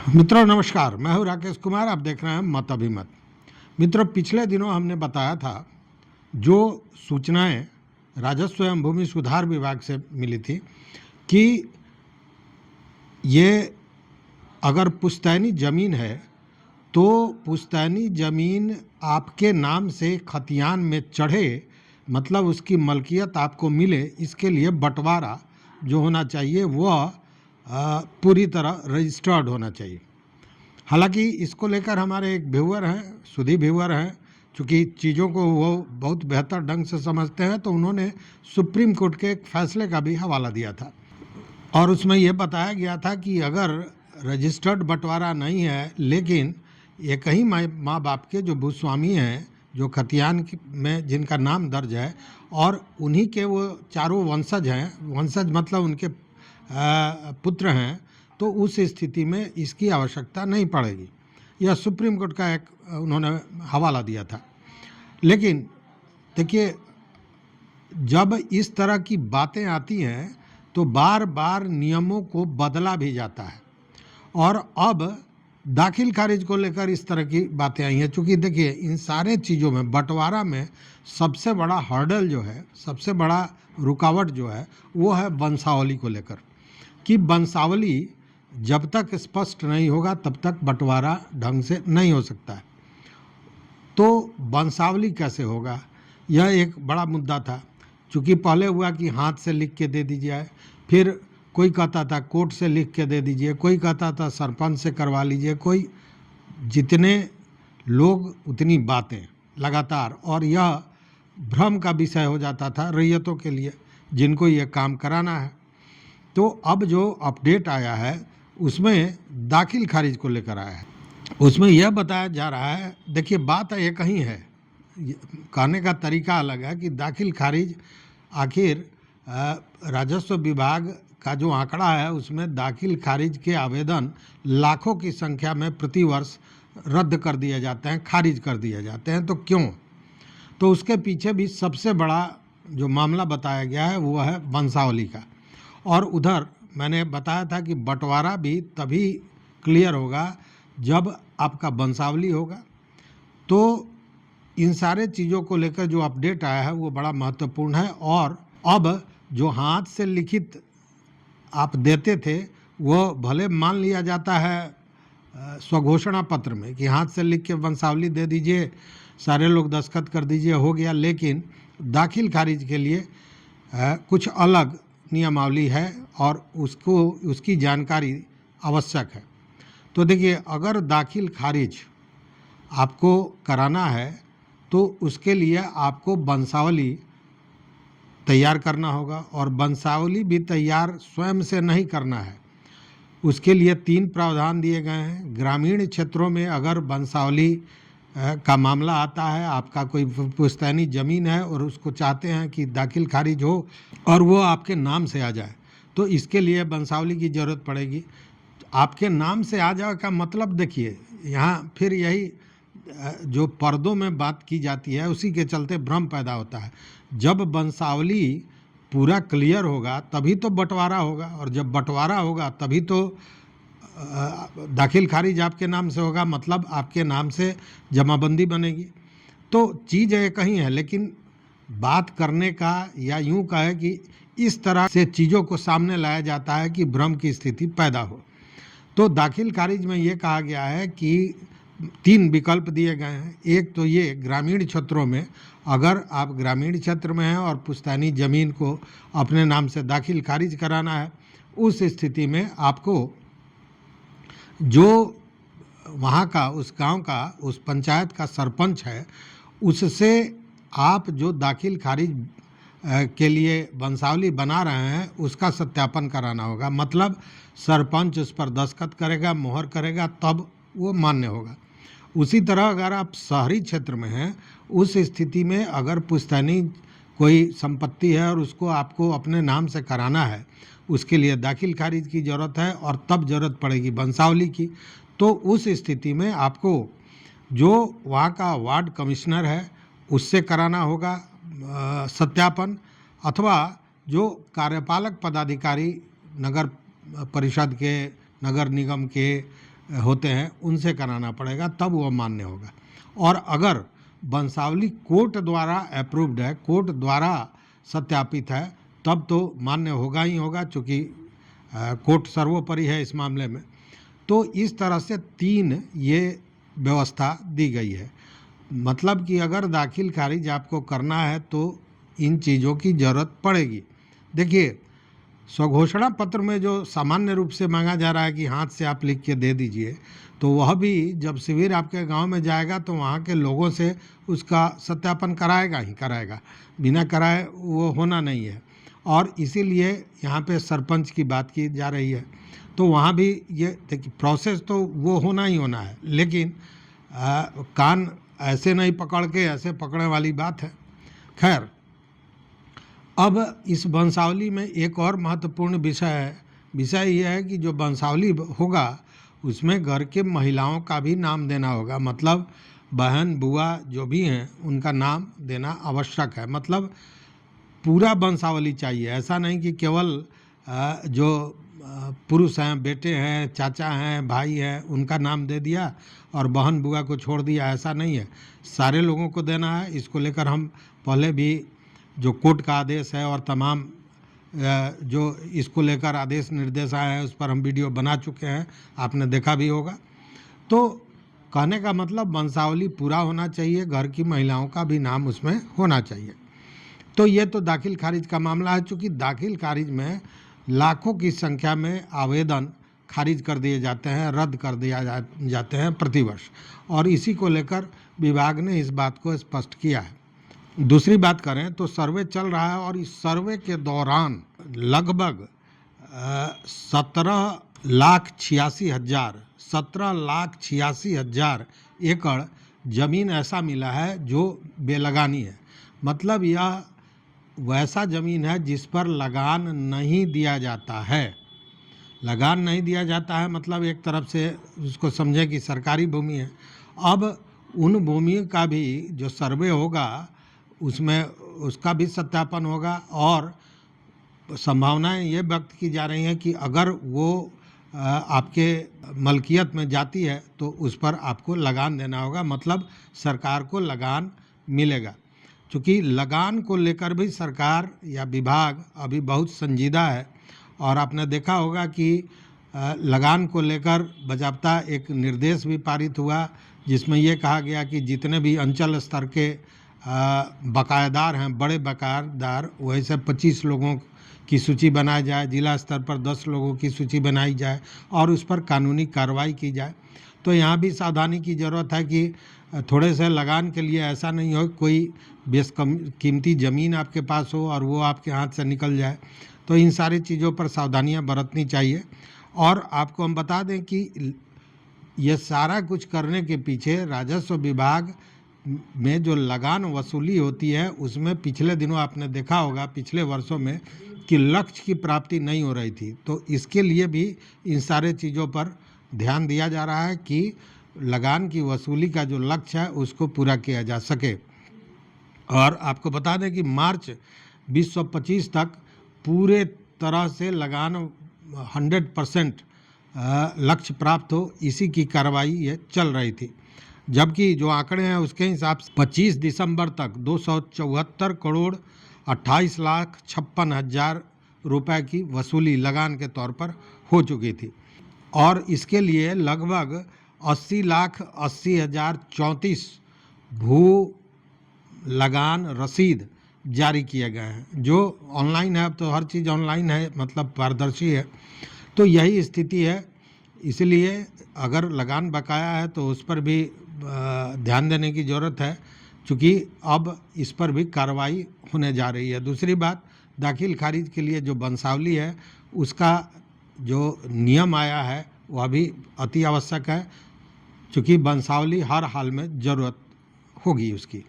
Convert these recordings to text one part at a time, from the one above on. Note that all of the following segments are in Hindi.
मित्रों नमस्कार, मैं हूं राकेश कुमार। आप देख रहे हैं मत अभिमत। मित्रों, पिछले दिनों हमने बताया था जो सूचनाएं राजस्व एवं भूमि सुधार विभाग से मिली थी कि ये अगर पुश्तैनी ज़मीन है तो पुश्तैनी ज़मीन आपके नाम से खतियान में चढ़े, मतलब उसकी मलकियत आपको मिले, इसके लिए बंटवारा जो होना चाहिए वह पूरी तरह रजिस्टर्ड होना चाहिए। हालांकि इसको लेकर हमारे एक व्यूअर हैं, सुधी व्यूअर हैं, चूँकि चीज़ों को वो बहुत बेहतर ढंग से समझते हैं, तो उन्होंने सुप्रीम कोर्ट के एक फैसले का भी हवाला दिया था और उसमें यह बताया गया था कि अगर रजिस्टर्ड बंटवारा नहीं है लेकिन एक ही माँ बाप के जो भूस्वामी हैं, जो खतियान में जिनका नाम दर्ज है और उन्हीं के वो चारों वंशज हैं, वंशज मतलब उनके पुत्र हैं, तो उस स्थिति में इसकी आवश्यकता नहीं पड़ेगी। यह सुप्रीम कोर्ट का एक उन्होंने हवाला दिया था। लेकिन देखिए, जब इस तरह की बातें आती हैं तो बार बार नियमों को बदला भी जाता है और अब दाखिल खारिज को लेकर इस तरह की बातें आई हैं। चूँकि देखिए, इन सारे चीज़ों में बंटवारा में सबसे बड़ा हर्डल जो है, सबसे बड़ा रुकावट जो है वो है वंशावली को लेकर, कि वंशावली जब तक स्पष्ट नहीं होगा तब तक बंटवारा ढंग से नहीं हो सकता है। तो वंशावली कैसे होगा, यह एक बड़ा मुद्दा था। चूँकि पहले हुआ कि हाथ से लिख के दे दीजिए, फिर कोई कहता था कोर्ट से लिख के दे दीजिए, कोई कहता था सरपंच से करवा लीजिए, कोई जितने लोग उतनी बातें लगातार, और यह भ्रम का विषय हो जाता था रैयतों के लिए जिनको ये काम कराना है। तो अब जो अपडेट आया है उसमें दाखिल खारिज को लेकर आया है। उसमें यह बताया जा रहा है, देखिए बात एक ही है, कहने का तरीका अलग है कि दाखिल खारिज आखिर राजस्व विभाग का जो आंकड़ा है उसमें दाखिल खारिज के आवेदन लाखों की संख्या में प्रतिवर्ष रद्द कर दिए जाते हैं, खारिज कर दिए जाते हैं। तो क्यों? तो उसके पीछे भी सबसे बड़ा जो मामला बताया गया है वो है वंशावली का। और उधर मैंने बताया था कि बंटवारा भी तभी क्लियर होगा जब आपका वंशावली होगा। तो इन सारे चीज़ों को लेकर जो अपडेट आया है वो बड़ा महत्वपूर्ण है। और अब जो हाथ से लिखित आप देते थे वो भले मान लिया जाता है स्वघोषणा पत्र में कि हाथ से लिख के वंशावली दे दीजिए, सारे लोग दस्तखत कर दीजिए, हो गया, लेकिन दाखिल खारिज के लिए कुछ अलग नियमावली है और उसकी जानकारी आवश्यक है। तो देखिए, अगर दाखिल खारिज आपको कराना है तो उसके लिए आपको वंशावली तैयार करना होगा, और वंशावली भी तैयार स्वयं से नहीं करना है। उसके लिए 3 प्रावधान दिए गए हैं। ग्रामीण क्षेत्रों में अगर वंशावली का मामला आता है, आपका कोई पुश्तैनी ज़मीन है और उसको चाहते हैं कि दाखिल खारिज हो और वो आपके नाम से आ जाए, तो इसके लिए वंशावली की ज़रूरत पड़ेगी। आपके नाम से आ जाए का मतलब देखिए, यहाँ फिर यही जो पर्दों में बात की जाती है उसी के चलते भ्रम पैदा होता है। जब वंशावली पूरा क्लियर होगा तभी तो बंटवारा होगा, और जब बंटवारा होगा तभी तो दाखिल खारिज आपके नाम से होगा, मतलब आपके नाम से जमाबंदी बनेगी। तो चीज़ एक ही है, लेकिन बात करने का या यूँ कहे कि इस तरह से चीज़ों को सामने लाया जाता है कि भ्रम की स्थिति पैदा हो। तो दाखिल खारिज में ये कहा गया है कि 3 विकल्प दिए गए हैं। एक तो ये, ग्रामीण क्षेत्रों में अगर आप ग्रामीण क्षेत्र में हैं और पुश्तैनी ज़मीन को अपने नाम से दाखिल खारिज कराना है, उस स्थिति में आपको जो वहाँ का, उस गांव का, उस पंचायत का सरपंच है, उससे आप जो दाखिल खारिज के लिए वंशावली बना रहे हैं उसका सत्यापन कराना होगा। मतलब सरपंच उस पर दस्तखत करेगा, मोहर करेगा, तब वो मान्य होगा। उसी तरह अगर आप शहरी क्षेत्र में हैं, उस स्थिति में अगर पुश्तैनी कोई संपत्ति है और उसको आपको अपने नाम से कराना है, उसके लिए दाखिल खारिज की ज़रूरत है और तब ज़रूरत पड़ेगी वंशावली की। तो उस स्थिति में आपको जो वहाँ का वार्ड कमिश्नर है उससे कराना होगा सत्यापन, अथवा जो कार्यपालक पदाधिकारी नगर परिषद के, नगर निगम के, होते हैं उनसे कराना पड़ेगा, तब वो मान्य होगा। और अगर वंशावली कोर्ट द्वारा अप्रूव्ड है, कोर्ट द्वारा सत्यापित है, तब तो मान्य होगा ही होगा, चूँकि कोर्ट सर्वोपरि है इस मामले में। तो इस तरह से 3 ये व्यवस्था दी गई है। मतलब कि अगर दाखिल खारिज आपको करना है तो इन चीज़ों की ज़रूरत पड़ेगी। देखिए, स्वघोषणा पत्र में जो सामान्य रूप से मांगा जा रहा है कि हाथ से आप लिख के दे दीजिए, तो वह भी जब शिविर आपके गांव में जाएगा तो वहां के लोगों से उसका सत्यापन कराएगा ही कराएगा, बिना कराए वो होना नहीं है। और इसीलिए यहाँ पे सरपंच की बात की जा रही है, तो वहाँ भी ये देखिए प्रोसेस तो वो होना ही होना है, लेकिन कान ऐसे नहीं पकड़ के ऐसे पकड़ने वाली बात है। खैर, अब इस वंशावली में एक और महत्वपूर्ण विषय है। विषय यह है कि जो वंशावली होगा उसमें घर के महिलाओं का भी नाम देना होगा। मतलब बहन बुआ जो भी हैं उनका नाम देना आवश्यक है। मतलब पूरा वंशावली चाहिए, ऐसा नहीं कि केवल जो पुरुष हैं, बेटे हैं, चाचा हैं, भाई हैं, उनका नाम दे दिया और बहन बुआ को छोड़ दिया, ऐसा नहीं है। सारे लोगों को देना है। इसको लेकर हम पहले भी जो कोर्ट का आदेश है और तमाम जो इसको लेकर आदेश निर्देश आए हैं उस पर हम वीडियो बना चुके हैं, आपने देखा भी होगा। तो कहने का मतलब वंशावली पूरा होना चाहिए, घर की महिलाओं का भी नाम उसमें होना चाहिए। तो ये तो दाखिल खारिज का मामला है। चूँकि दाखिल खारिज में लाखों की संख्या में आवेदन खारिज कर दिए जाते हैं, रद्द कर दिया जाते हैं प्रतिवर्ष, और इसी को लेकर विभाग ने इस बात को स्पष्ट किया है। दूसरी बात करें तो सर्वे चल रहा है और इस सर्वे के दौरान लगभग 17,86,000 एकड़ ज़मीन ऐसा मिला है जो बेलगानी है। मतलब यह वैसा ज़मीन है जिस पर लगान नहीं दिया जाता है। लगान नहीं दिया जाता है मतलब एक तरफ से उसको समझे कि सरकारी भूमि है। अब उन भूमि का भी जो सर्वे होगा उसमें उसका भी सत्यापन होगा, और संभावनाएं ये व्यक्त की जा रही हैं कि अगर वो आपके मलकियत में जाती है तो उस पर आपको लगान देना होगा। मतलब सरकार को लगान मिलेगा। चूँकि लगान को लेकर भी सरकार या विभाग अभी बहुत संजीदा है, और आपने देखा होगा कि लगान को लेकर बाज़ाब्ता एक निर्देश भी पारित हुआ जिसमें ये कहा गया कि जितने भी अंचल स्तर के बकायेदार हैं, बड़े बकायेदार, वैसे 25 लोगों की सूची बनाई जाए, जिला स्तर पर 10 लोगों की सूची बनाई जाए और उस पर कानूनी कार्रवाई की जाए। तो यहाँ भी सावधानी की ज़रूरत है कि थोड़े से लगान के लिए ऐसा नहीं हो कोई बेशकीमती ज़मीन आपके पास हो और वो आपके हाथ से निकल जाए। तो इन सारी चीज़ों पर सावधानियाँ बरतनी चाहिए। और आपको हम बता दें कि ये सारा कुछ करने के पीछे राजस्व विभाग में जो लगान वसूली होती है उसमें पिछले दिनों आपने देखा होगा, पिछले वर्षों में, कि लक्ष्य की प्राप्ति नहीं हो रही थी। तो इसके लिए भी इन सारे चीज़ों पर ध्यान दिया जा रहा है कि लगान की वसूली का जो लक्ष्य है उसको पूरा किया जा सके। और आपको बता दें कि मार्च 2025 तक पूरे तरह से लगान 100% लक्ष्य प्राप्त हो, इसी की कार्रवाई ये चल रही थी। जबकि जो आंकड़े हैं उसके हिसाब से 25 दिसंबर तक 274 करोड़ 28,56,000 रुपए की वसूली लगान के तौर पर हो चुकी थी, और इसके लिए लगभग 80,80,034 भू लगान रसीद जारी किए गए हैं, जो ऑनलाइन है। अब तो हर चीज़ ऑनलाइन है, मतलब पारदर्शी है। तो यही स्थिति है। इसलिए अगर लगान बकाया है तो उस पर भी ध्यान देने की ज़रूरत है, क्योंकि अब इस पर भी कार्रवाई होने जा रही है। दूसरी बात, दाखिल खारिज के लिए जो वंशावली है उसका जो नियम आया है वह भी अति आवश्यक है, क्योंकि वंशावली हर हाल में ज़रूरत होगी उसकी।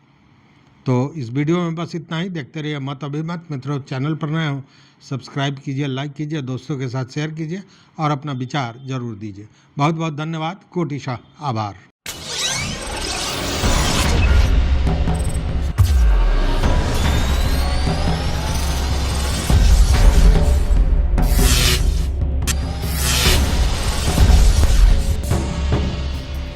तो इस वीडियो में बस इतना ही। देखते रहिए मत अभिमत। मित्रों, चैनल पर नए हो सब्सक्राइब कीजिए, लाइक कीजिए, दोस्तों के साथ शेयर कीजिए और अपना विचार जरूर दीजिए। बहुत बहुत धन्यवाद। कोटिशा आभार।